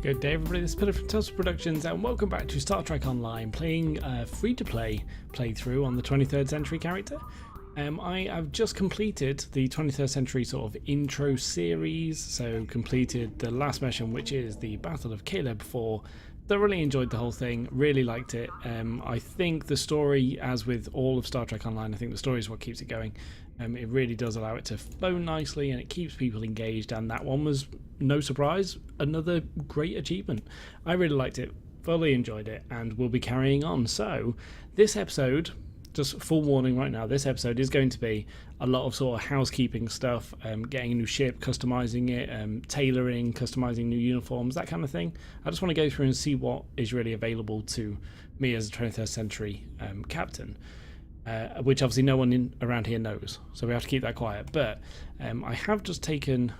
Good day everybody, this is Peter from Total Productions and welcome back to Star Trek Online, playing a free-to-play playthrough on the 23rd Century character. I have just completed the 23rd Century sort of intro series, so completed the last mission, which is the Battle of Caleb 4. Thoroughly enjoyed the whole thing, really liked it. I think the story, as with all of Star Trek Online, I think the story is what keeps it going. It really does allow it to flow nicely and it keeps people engaged, and that one was, no surprise, another great achievement. I really liked it, fully enjoyed it, and we'll be carrying on. So this episode, just full warning right now, this episode is going to be a lot of sort of housekeeping stuff, getting a new ship, customizing it, tailoring, customizing new uniforms, that kind of thing. I just want to go through and see what is really available to me as a 23rd Century captain. Which obviously no one around here knows, so we have to keep that quiet. But I have just taken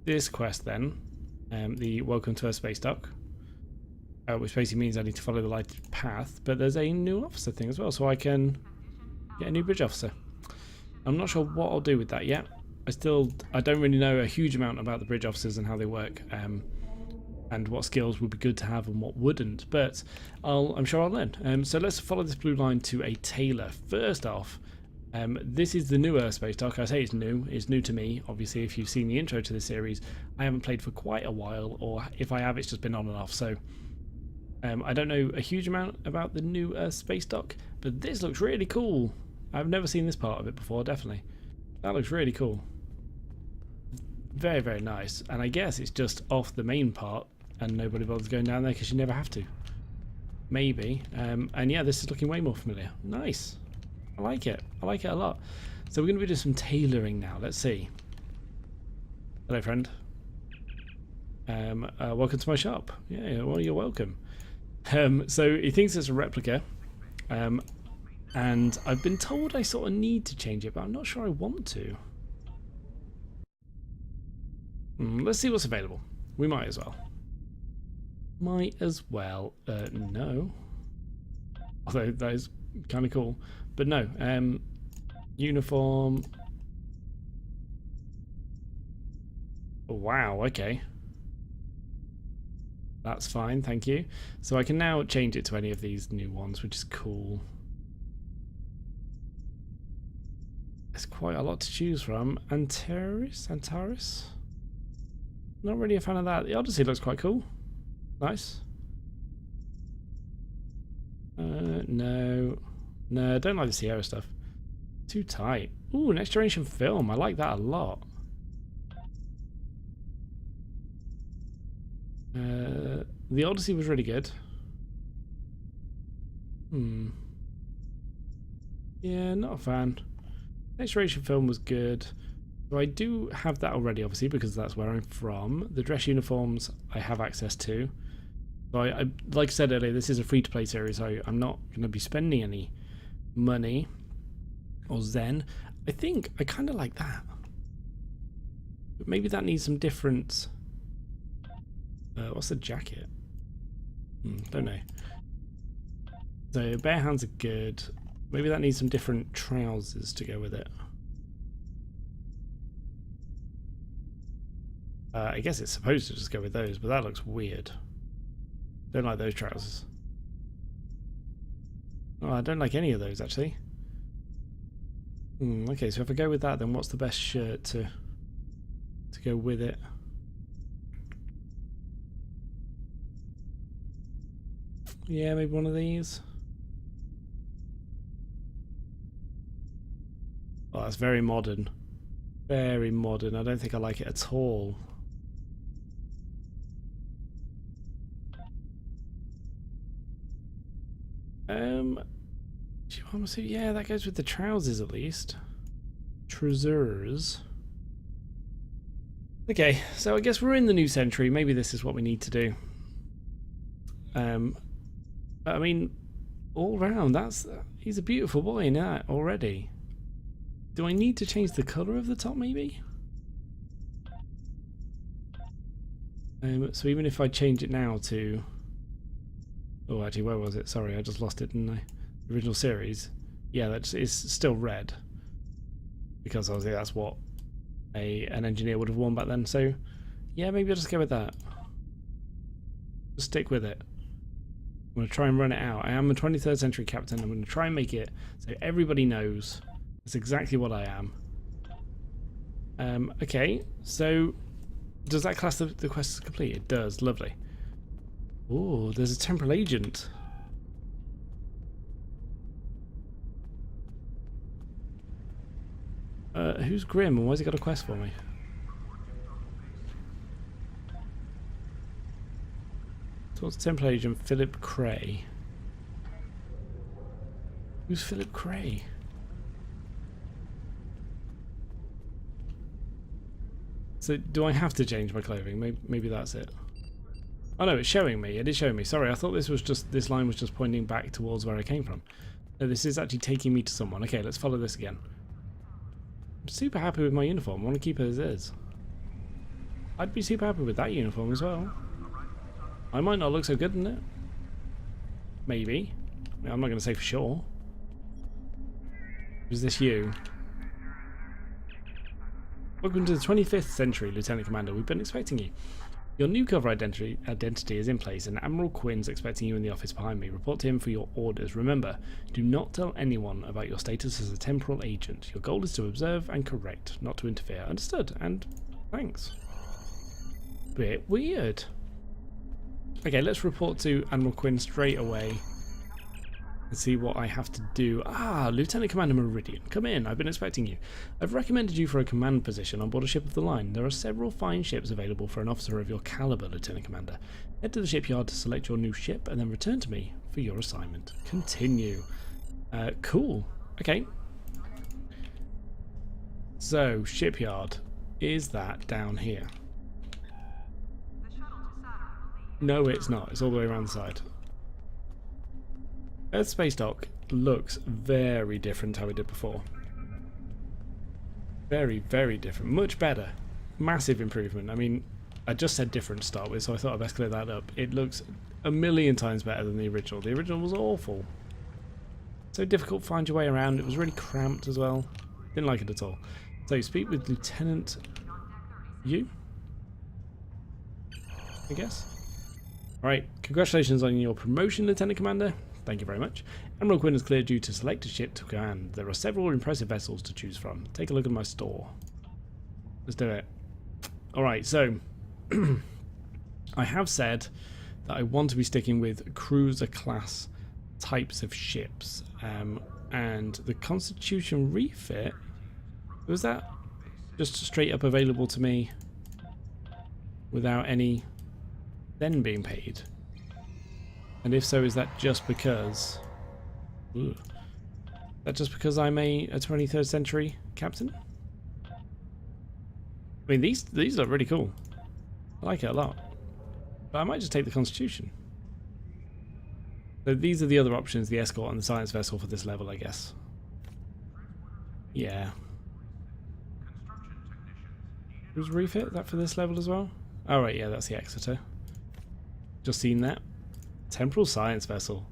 this quest then, the Welcome to Earth Space Dock, which basically means I need to follow the lighted path, but there's a new officer thing as well, so I can get a new bridge officer. I'm not sure what I'll do with that yet. I don't really know a huge amount about the bridge officers and how they work, and what skills would be good to have and what wouldn't, but I'm sure I'll learn. So let's follow this blue line to a tailor. First off, this is the new Earth Space Dock. I say it's new to me. Obviously, if you've seen the intro to the series, I haven't played for quite a while, or if I have, it's just been on and off. So I don't know a huge amount about the new Earth Space Dock, but this looks really cool. I've never seen this part of it before, definitely. That looks really cool. Very, very nice. And I guess it's just off the main part, and nobody bothers going down there because you never have to. Maybe. And yeah, this is looking way more familiar. Nice. I like it. I like it a lot. So we're going to be doing some tailoring now. Let's see. Hello, friend. Welcome to my shop. Yeah, well, you're welcome. So he thinks it's a replica. And I've been told I sort of need to change it, but I'm not sure I want to. Let's see what's available. We might as well. Might as well. No. Although that is kind of cool. But no. Uniform. Wow, okay. That's fine, thank you. So I can now change it to any of these new ones, which is cool. There's quite a lot to choose from. Antares? Not really a fan of that. The Odyssey looks quite cool. Nice. No, I don't like the Sierra stuff. Too tight. Ooh, Next Generation Film. I like that a lot. The Odyssey was really good. Yeah, not a fan. Next Generation Film was good. So I do have that already, obviously, because that's where I'm from. The dress uniforms I have access to. So I like I said earlier, this is a free-to-play series, so I'm not going to be spending any money or Zen. I think I kind of like that. But maybe that needs some different... what's the jacket? Don't know. So bare hands are good. Maybe that needs some different trousers to go with it. I guess it's supposed to just go with those, but that looks weird. Don't like those trousers. Oh, I don't like any of those, actually. Okay, so if I go with that, then what's the best shirt to go with it? Yeah, maybe one of these. Oh, that's very modern. Very modern. I don't think I like it at all. Yeah, that goes with the trousers at least. Trousers. Okay, so I guess we're in the new century. Maybe this is what we need to do. I mean, all round, he's a beautiful boy in that already. Do I need to change the colour of the top, maybe? So even if I change it now to... Oh, actually, where was it? Sorry, I just lost it, didn't I? The original series. Yeah, that is still red. Because obviously that's what an engineer would have worn back then. So, yeah, maybe I'll just go with that. Just stick with it. I'm going to try and run it out. I am a 23rd century captain. I'm going to try and make it so everybody knows that's exactly what I am. Okay, so does that class the quest is complete? It does. Lovely. Oh, there's a temporal agent. Who's Grim and why's he got a quest for me? So what's temporal agent Philip Cray? Who's Philip Cray? So do I have to change my clothing? Maybe that's it. Oh no, it's showing me. It is showing me. Sorry, I thought this line was just pointing back towards where I came from. No, this is actually taking me to someone. Okay, let's follow this again. I'm super happy with my uniform. I want to keep it as is. I'd be super happy with that uniform as well. I might not look so good in it. Maybe. I mean, I'm not going to say for sure. Is this you? Welcome to the 25th century, Lieutenant Commander. We've been expecting you. Your new cover identity is in place, and Admiral Quinn's expecting you in the office behind me. Report to him for your orders. Remember, do not tell anyone about your status as a temporal agent. Your goal is to observe and correct, not to interfere. Understood, and thanks. Bit weird. Okay, let's report to Admiral Quinn straight away and see what I have to do. Ah, Lieutenant Commander Meridian, come in. I've been expecting you. I've recommended you for a command position on board a ship of the line. There are several fine ships available for an officer of your caliber, Lieutenant Commander. Head to the shipyard to select your new ship and then return to me for your assignment. Continue. Cool. Okay. So, shipyard. Is that down here? No, it's not. It's all the way around the side. Earth Space Dock looks very different to how it did before. Very, very different. Much better. Massive improvement. I mean, I just said different to start with, so I thought I'd escalate that up. It looks a million times better than the original. The original was awful. So difficult to find your way around. It was really cramped as well. Didn't like it at all. So speak with Lieutenant Yu, I guess. Alright, congratulations on your promotion, Lieutenant Commander. Thank you very much. Admiral Quinn has cleared you to select a ship to command. There are several impressive vessels to choose from. Take a look at my store. Let's do it. Alright, so I have said that I want to be sticking with cruiser class types of ships. And the Constitution refit, was that just straight up available to me without any then being paid? And if so, is that just because... Ooh, that just because I'm a 23rd century captain? I mean, these look really cool. I like it a lot. But I might just take the Constitution. So these are the other options, the escort and the science vessel for this level, I guess. Yeah. Who's refit? Is that for this level as well? Oh right, yeah, that's the Exeter. Just seen that. Temporal science vessel.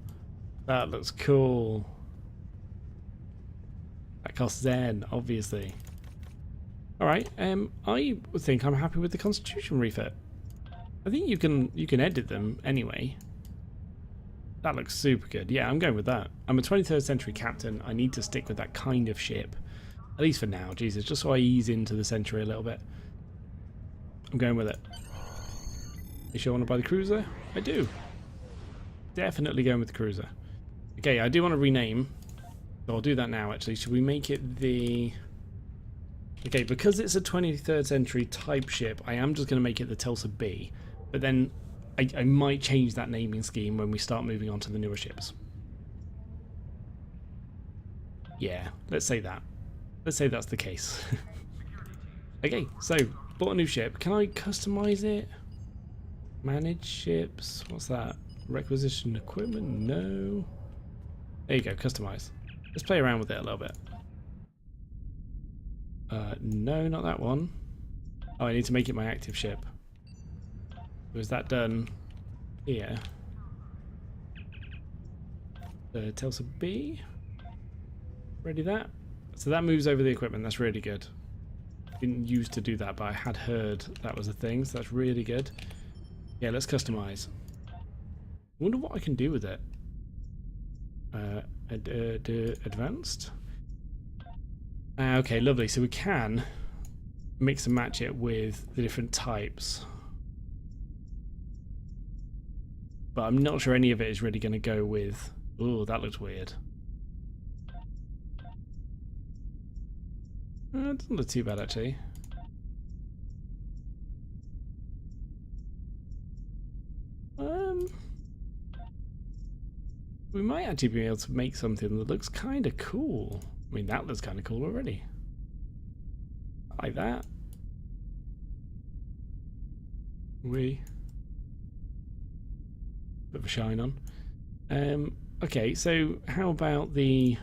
That looks cool. That costs Zen, obviously. Alright, I think I'm happy with the Constitution refit. I think you can edit them anyway. That looks super good. Yeah, I'm going with that. I'm a 23rd century captain. I need to stick with that kind of ship. At least for now, Jesus, just so I ease into the century a little bit. I'm going with it. You sure I want to buy the cruiser? I do. Definitely going with the cruiser. Okay, I do want to rename. So I'll do that now, actually. Should we make it the... Okay, because it's a 23rd century type ship, I am just going to make it the Tulsa B. But then I might change that naming scheme when we start moving on to the newer ships. Yeah, let's say that. Let's say that's the case. Okay, so, bought a new ship. Can I customize it? Manage ships? What's that? Requisition equipment? No. There you go, customize. Let's play around with it a little bit. No, not that one. Oh, I need to make it my active ship. Was that done here? The Tulsa B. Ready that. So that moves over the equipment. That's really good. Didn't used to do that, but I had heard that was a thing, so that's really good. Yeah, let's customize. wonder what I can do with it. Advanced. Okay, lovely. So we can mix and match it with the different types. But I'm not sure any of it is really going to go with... Oh, that looks weird. It doesn't look too bad, actually. We might actually be able to make something that looks kind of cool. I mean, that looks kind of cool already. I like that. Bit of a shine on. Okay, so how about the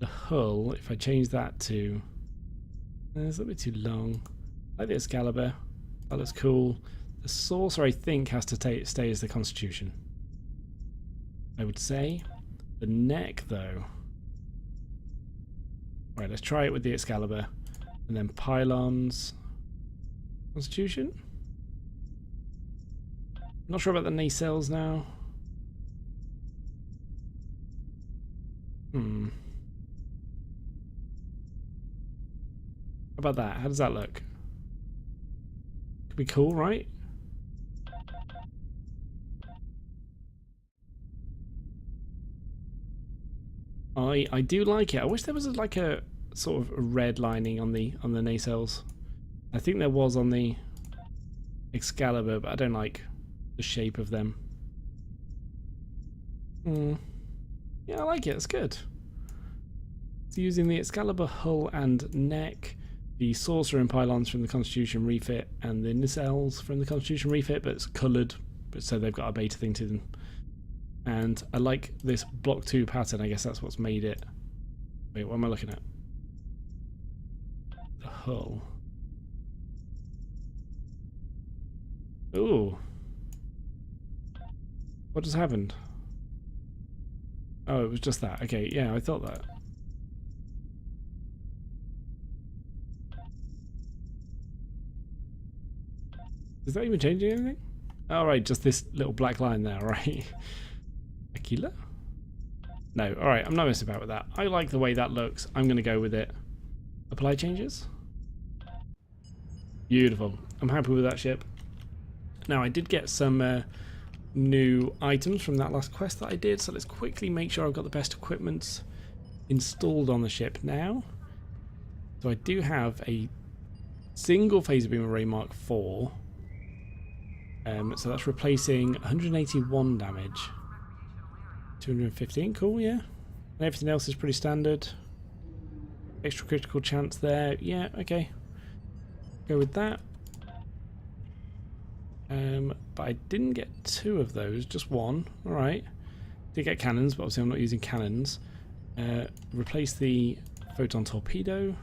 hull? If I change that to... It's a bit too long. I like the Excalibur. That looks cool. The saucer, I think, has to stay as the Constitution. I would say. The neck, though. Right, let's try it with the Excalibur. And then pylons. Constitution? Not sure about the nacelles now. How about that? How does that look? Could be cool, right? I do like it. I wish there was like a sort of a red lining on the nacelles. I think there was on the Excalibur, but I don't like the shape of them. Yeah, I like it. It's good. It's using the Excalibur hull and neck, the saucer and pylons from the Constitution refit, and the nacelles from the Constitution refit, but it's coloured, but so they've got a beta thing to them. And I like this block 2 pattern. I guess that's what's made it. Wait, what am I looking at? The hull. Ooh. What just happened? Oh, it was just that. Okay, yeah, I thought that. Is that even changing anything? Oh, right, just this little black line there, right? Aquila? No, alright, I'm not messing about with that. I like the way that looks. I'm going to go with it. Apply changes? Beautiful. I'm happy with that ship. Now, I did get some new items from that last quest that I did, so let's quickly make sure I've got the best equipment installed on the ship now. So I do have a single phaser beam array Mark IV. So that's replacing 181 damage. 215, cool, yeah. And everything else is pretty standard. Extra critical chance there, yeah, okay. Go with that. But I didn't get 2 of those, just 1. Alright. Did get cannons, but obviously I'm not using cannons. Replace the photon torpedo.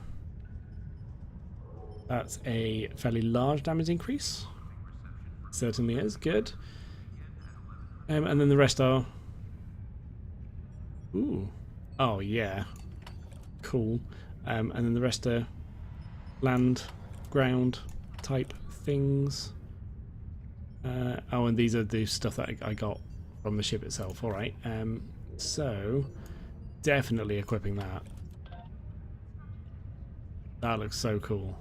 That's a fairly large damage increase. Certainly is, good. And then the rest are... Ooh. Oh, yeah. Cool. And then the rest are land, ground type things. Oh, and these are the stuff that I got from the ship itself. Alright. So, definitely equipping that. That looks so cool.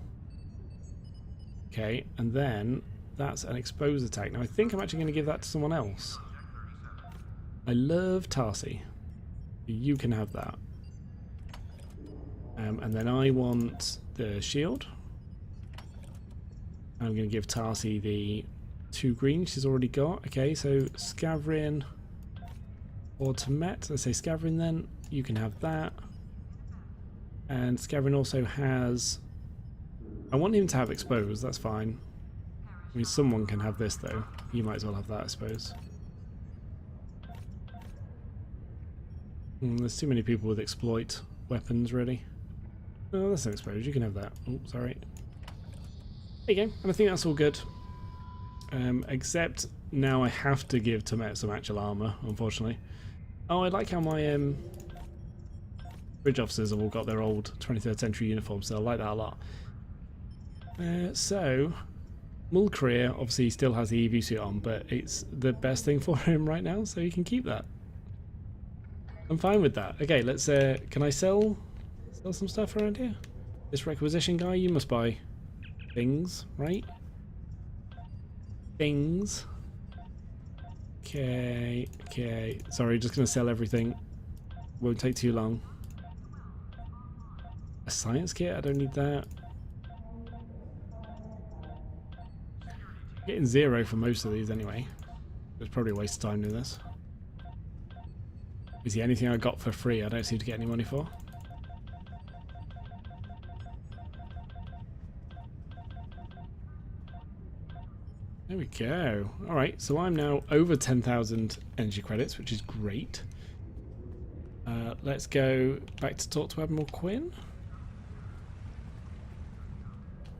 Okay, and then that's an exposed attack. Now, I think I'm actually going to give that to someone else. I love Tarsi. You can have that. And then I want the shield. I'm going to give Tarsi the 2 green she's already got. Okay, so Scavrin or Temet. Let's say Scavrin then. You can have that. And Scavrin also has... I want him to have exposed, that's fine. I mean, someone can have this though. You might as well have that, I suppose. There's too many people with exploit weapons, really. Oh, that's an exposed. You can have that. Oh, sorry. There you go. And I think that's all good. Except now I have to give Temet some actual armour, unfortunately. Oh, I like how my bridge officers have all got their old 23rd century uniforms, so I like that a lot. So, Mulcair obviously still has the EV suit on, but it's the best thing for him right now, so he can keep that. I'm fine with that. Okay, let's can I sell some stuff around here? This requisition guy, you must buy things, right? Things. Okay, okay. Sorry, just gonna sell everything. Won't take too long. A science kit, I don't need that. Getting 0 for most of these anyway. It's probably a waste of time doing this. Is there anything I got for free I don't seem to get any money for? There we go. Alright, so I'm now over 10,000 energy credits, which is great. Let's go back to talk to Admiral Quinn.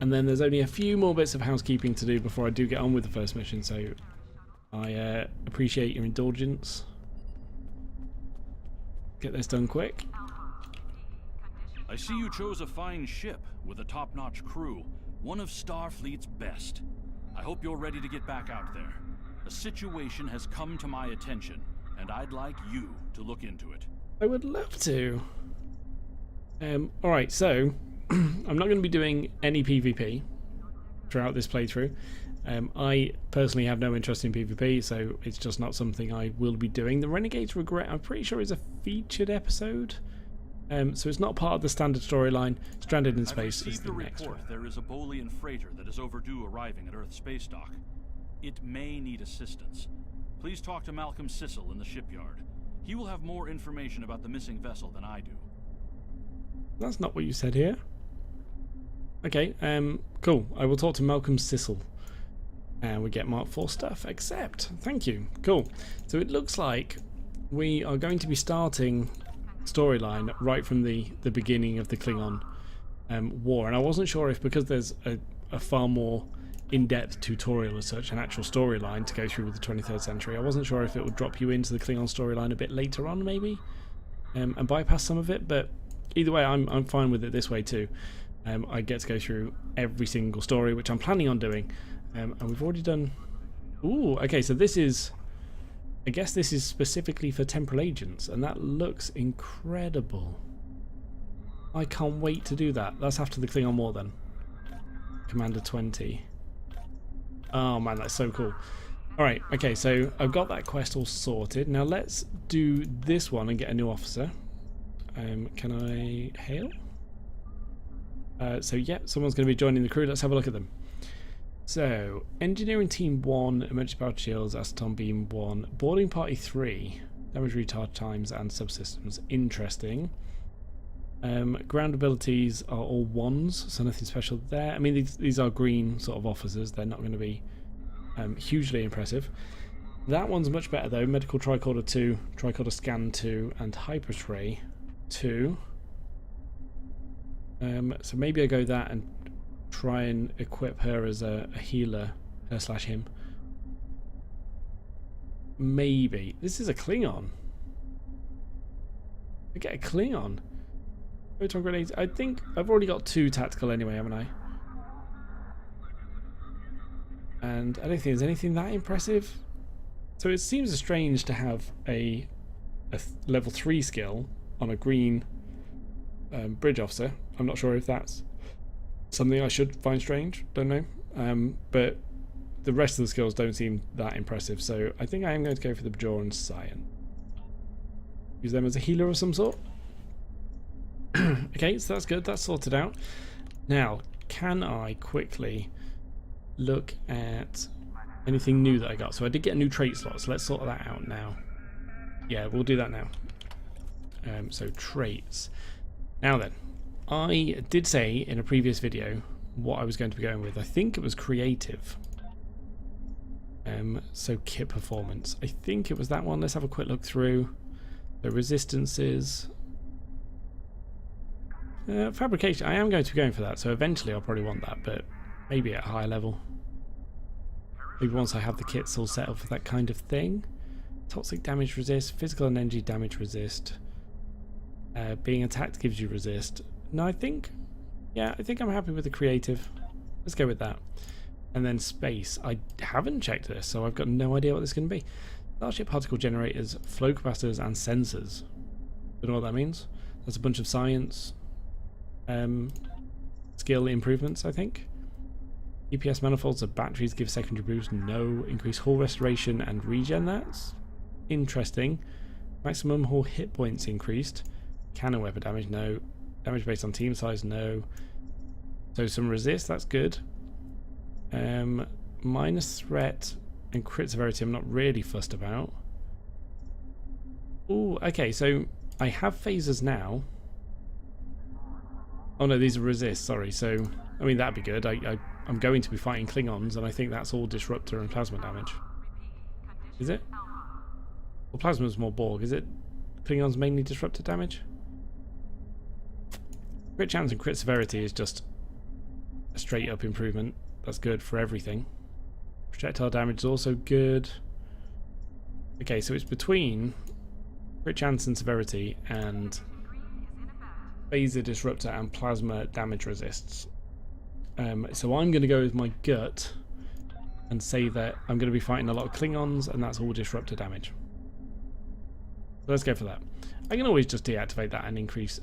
And then there's only a few more bits of housekeeping to do before I do get on with the first mission, so I appreciate your indulgence. Get this done quick. I see you chose a fine ship with a top-notch crew, one of Starfleet's best. I hope you're ready to get back out there. A situation has come to my attention, and I'd like you to look into it. I would love to. Alright, so I'm not going to be doing any PvP throughout this playthrough. I personally have no interest in PvP, so it's just not something I will be doing. The Renegade's Regret, I'm pretty sure, is a featured episode. So it's not part of the standard storyline. Stranded in Space is the next one. There is a Bolian freighter that is overdue arriving at Earth space dock. It may need assistance. Please talk to Malcolm Sissel in the shipyard. He will have more information about the missing vessel than I do. That's not what you said here. Okay, cool. I will talk to Malcolm Sissel. And we get Mark IV stuff. Accept. Thank you. Cool. So it looks like we are going to be starting storyline right from the beginning of the Klingon war. And I wasn't sure if, because there's a far more in-depth tutorial as such, an actual storyline to go through with the 23rd century, I wasn't sure if it would drop you into the Klingon storyline a bit later on maybe, and bypass some of it, but either way I'm fine with it this way too. I get to go through every single story, which I'm planning on doing, and we've already done... Ooh, okay, so this is... I guess this is specifically for temporal agents, and that looks incredible. I can't wait to do that. That's after the Klingon War then. Commander 20. Oh man, that's so cool. Alright, okay, so I've got that quest all sorted. Now let's do this one and get a new officer. Can I hail? So yeah, someone's going to be joining the crew. Let's have a look at them. So, Engineering Team 1, Emergency Power Shields, Aceton Beam 1, Boarding Party 3, Damage Retard Times and Subsystems. Interesting. Ground abilities are all 1s, so nothing special there. I mean, these are green sort of officers. They're not going to be hugely impressive. That one's much better though. Medical Tricorder 2, Tricorder Scan 2, and Hypertray 2. So maybe I go that and try and equip her as a healer, her/him. Maybe. This is a Klingon. I get a Klingon. Photon grenades. I think I've already got 2 tactical anyway, haven't I? And I don't think there's anything that impressive. So it seems strange to have a level 3 skill on a green bridge officer. I'm not sure if that's something I should find strange, don't know. But the rest of the skills don't seem that impressive, so I think I am going to go for the Bajoran Scion. Use them as a healer of some sort. Okay, so that's good, that's sorted out. Now, can I quickly look at anything new that I got? So I did get a new trait slot, so let's sort that out now. Yeah, we'll do that now. So traits. Now then, I did say in a previous video what I was going to be going with. I think it was creative. So kit performance. I think it was that one. Let's have a quick look through. The resistances. Fabrication. I am going to be going for that. So eventually I'll probably want that, but maybe at a higher level. Maybe once I have the kits all set up for that kind of thing. Toxic damage resist. Physical and energy damage resist. Being attacked gives you resist. No, I think I'm happy with the creative. Let's go with that. And then space. I haven't checked this, so I've got no idea what this is going to be. Starship particle generators, flow capacitors, and sensors. Don't know what that means. That's a bunch of science skill improvements, I think. EPS manifolds of batteries give secondary boost. No. Increase hull restoration and regen. That's interesting. Maximum hull hit points increased. Cannon weapon damage. No. Damage based on team size. No. So some resist. That's good. Minus threat and crit severity I'm not really fussed about. Oh, okay, so I have phasers now. Oh no, these are resist, sorry. So, I mean, that'd be good. I'm going to be fighting Klingons, and I think that's all disruptor and plasma damage. Is it? Well, plasma's more Borg. Is it Klingons mainly disruptor damage? Crit chance and crit severity is just a straight up improvement. That's good for everything. Projectile damage is also good. Okay, so it's between crit chance and severity and phaser disruptor and plasma damage resists. So I'm going to go with my gut and say that I'm going to be fighting a lot of Klingons, and that's all disruptor damage. So let's go for that. I can always just deactivate that and increase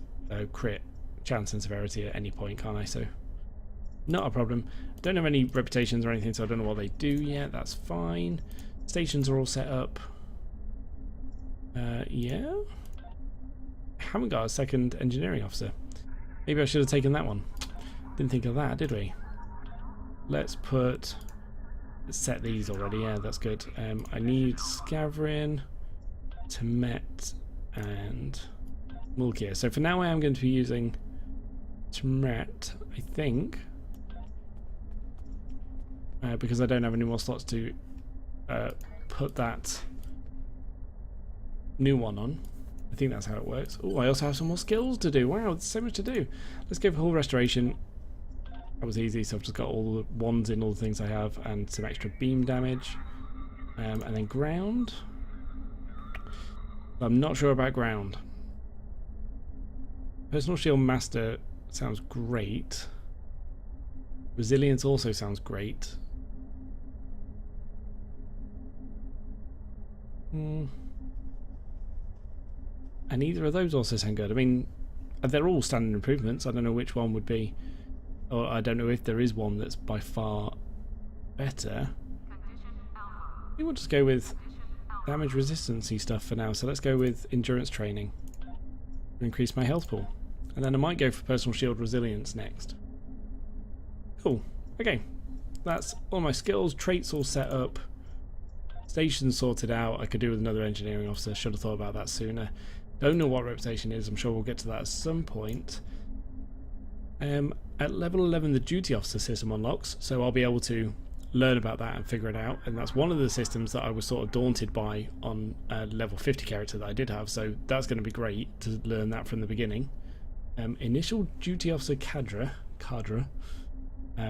crit chance and severity at any point, can't I? So not a problem. Don't have any reputations or anything, so I don't know what they do yet. That's fine. Stations are all set up. Yeah. I haven't got a second engineering officer. Maybe I should have taken that one. Didn't think of that, did we? Let's set these already. Yeah, that's good. I need Scavrin, Temet, and Mulkir. So for now I am going to be using Temet, I think. Because I don't have any more slots to put that new one on. I think that's how it works. Oh, I also have some more skills to do. Wow, there's so much to do. Let's go for hull restoration. That was easy, so I've just got all the wands in, all the things I have, and some extra beam damage. And then ground. I'm not sure about ground. Personal shield master sounds great. Resilience also sounds great. And either of those also sound good. I mean, they're all standard improvements. I don't know which one would be, or I don't know if there is one that's by far better. I think we'll just go with damage resistancy stuff for now. So let's go with endurance training to increase my health pool. And then I might go for personal shield resilience next. Cool. Okay. That's all my skills, traits all set up. Stations sorted out. I could do with another engineering officer. Should have thought about that sooner. Don't know what reputation is. I'm sure we'll get to that at some point. At level 11 the duty officer system unlocks, so I'll be able to learn about that and figure it out, and that's one of the systems that I was sort of daunted by on a level 50 character that I did have, so that's going to be great to learn that from the beginning. Initial duty officer cadre,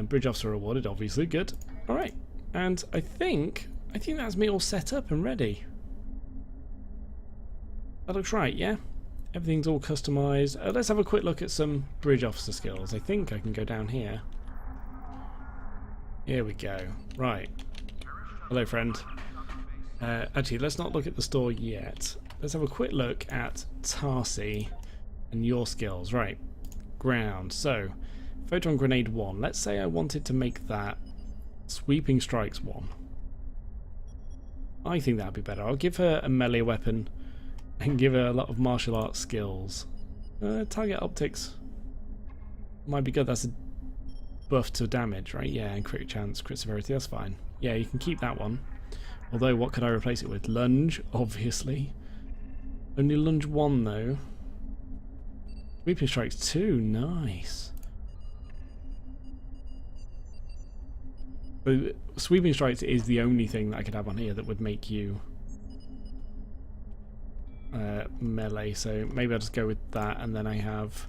bridge officer awarded, obviously, good. Alright, and I think that's me all set up and ready. That looks right, yeah? Everything's all customized. Let's have a quick look at some bridge officer skills. I think I can go down here. Here we go. Right. Hello, friend. Actually, let's not look at the store yet. Let's have a quick look at Tarsi and your skills. Right. Ground. So, photon grenade 1. Let's say I wanted to make that sweeping strikes 1. I think that'd be better. I'll give her a melee weapon and give her a lot of martial arts skills. Target optics might be good. That's a buff to damage, right? Yeah, and crit chance, crit severity, that's fine. Yeah, you can keep that one. Although, what could I replace it with? Lunge, obviously. Only lunge 1, though. Sweeping strikes 2, nice. So, sweeping strikes is the only thing that I could have on here that would make you melee, so maybe I'll just go with that, and then I have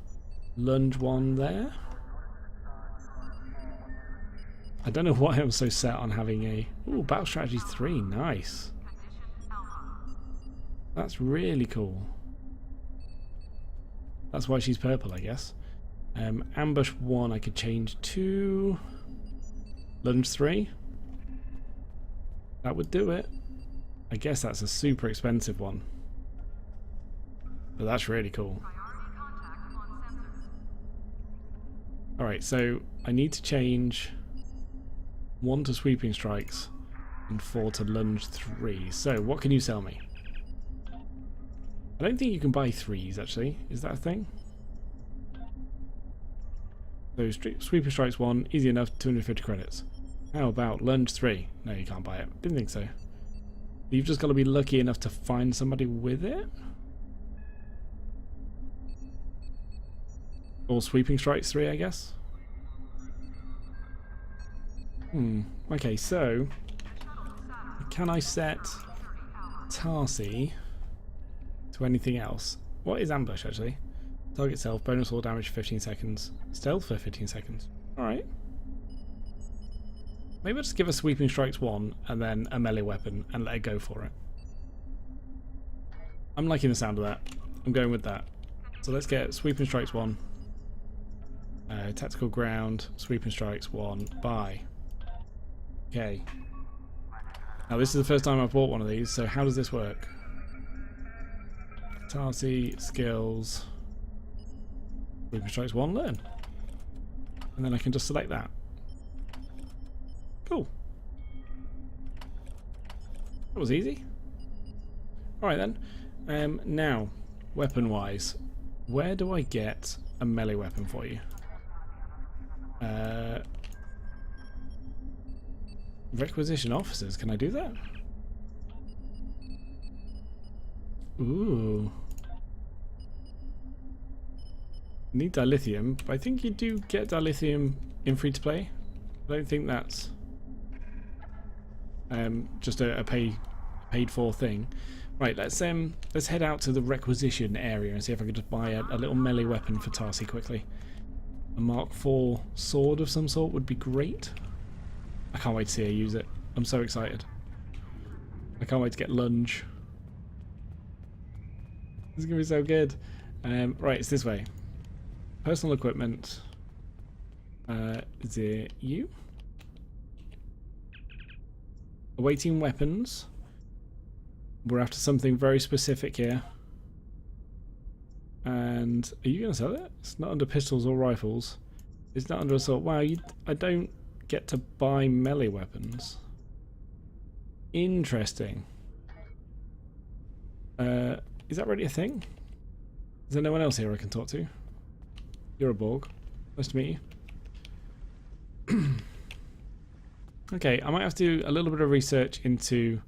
lunge 1 there. I don't know why I'm so set on having a... Ooh, battle strategy 3, nice. That's really cool. That's why she's purple, I guess. Ambush 1 I could change to... Lunge 3. That would do it. I guess that's a super expensive one. But that's really cool. Alright, so I need to change 1 to sweeping strikes and 4 to lunge 3. So what can you sell me? I don't think you can buy 3s actually. Is that a thing? So sweeping strikes 1, easy enough, 250 credits. How about lunge 3? No, you can't buy it. Didn't think so. You've just got to be lucky enough to find somebody with it? Or sweeping strikes 3, I guess? Okay, so can I set Tarsi to anything else? What is ambush actually? Target self, bonus all damage for 15 seconds. Stealth for 15 seconds. Alright. Maybe I'll just give a sweeping strikes 1 and then a melee weapon and let it go for it. I'm liking the sound of that. I'm going with that. So let's get sweeping strikes 1. Tactical ground, sweeping strikes 1. Buy. Okay. Now this is the first time I've bought one of these, so how does this work? Tarsi, skills, sweeping strikes 1, learn. And then I can just select that. Cool. That was easy. Alright then. Now, weapon wise, where do I get a melee weapon for you? Requisition officers, can I do that? Ooh. Need dilithium, but I think you do get dilithium in free to play. I don't think that's just a paid for thing. Right, let's head out to the requisition area and see if I can just buy a little melee weapon for Tarsi quickly. A Mark IV sword of some sort would be great. I can't wait to see her use it. I'm so excited. I can't wait to get lunge. This is gonna be so good. Right, it's this way. Personal equipment. Is it you? Awaiting weapons. We're after something very specific here. And are you going to sell it? It's not under pistols or rifles. It's not under assault. Wow, I don't get to buy melee weapons. Interesting. Is that really a thing? Is there no one else here I can talk to? You're a Borg. Nice to meet you. Okay, I might have to do a little bit of research into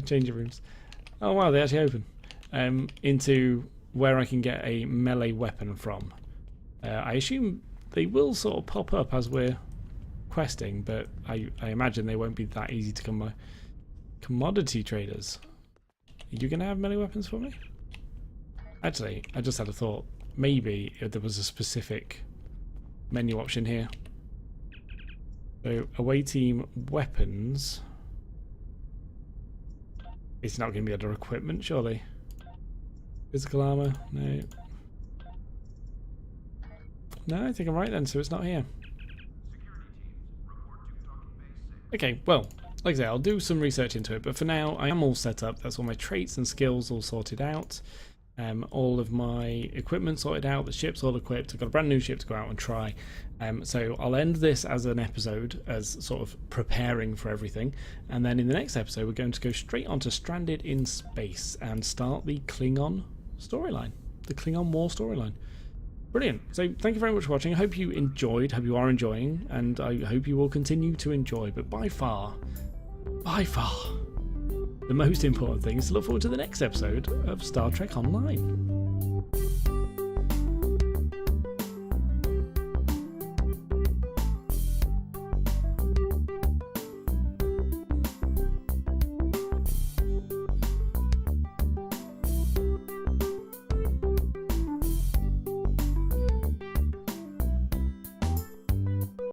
changing rooms. Oh wow, they actually open. Into where I can get a melee weapon from. I assume they will sort of pop up as we're questing, but I imagine they won't be that easy to come by. Commodity traders. Are you going to have melee weapons for me? Actually, I just had a thought. Maybe if there was a specific menu option here. So, away team weapons. It's not going to be under equipment, surely. Physical armor? No. No, I think I'm right then, so it's not here. Okay, well, like I say, I'll do some research into it, but for now, I am all set up. That's all my traits and skills all sorted out. All of my equipment sorted out, the ship's all equipped. I've got a brand new ship to go out and try. So I'll end this as an episode, as sort of preparing for everything. And then in the next episode, we're going to go straight on to Stranded in Space and start the Klingon storyline, the Klingon War storyline. Brilliant. So thank you very much for watching. I hope you enjoyed, hope you are enjoying, and I hope you will continue to enjoy. But by far, the most important thing is to look forward to the next episode of Star Trek Online.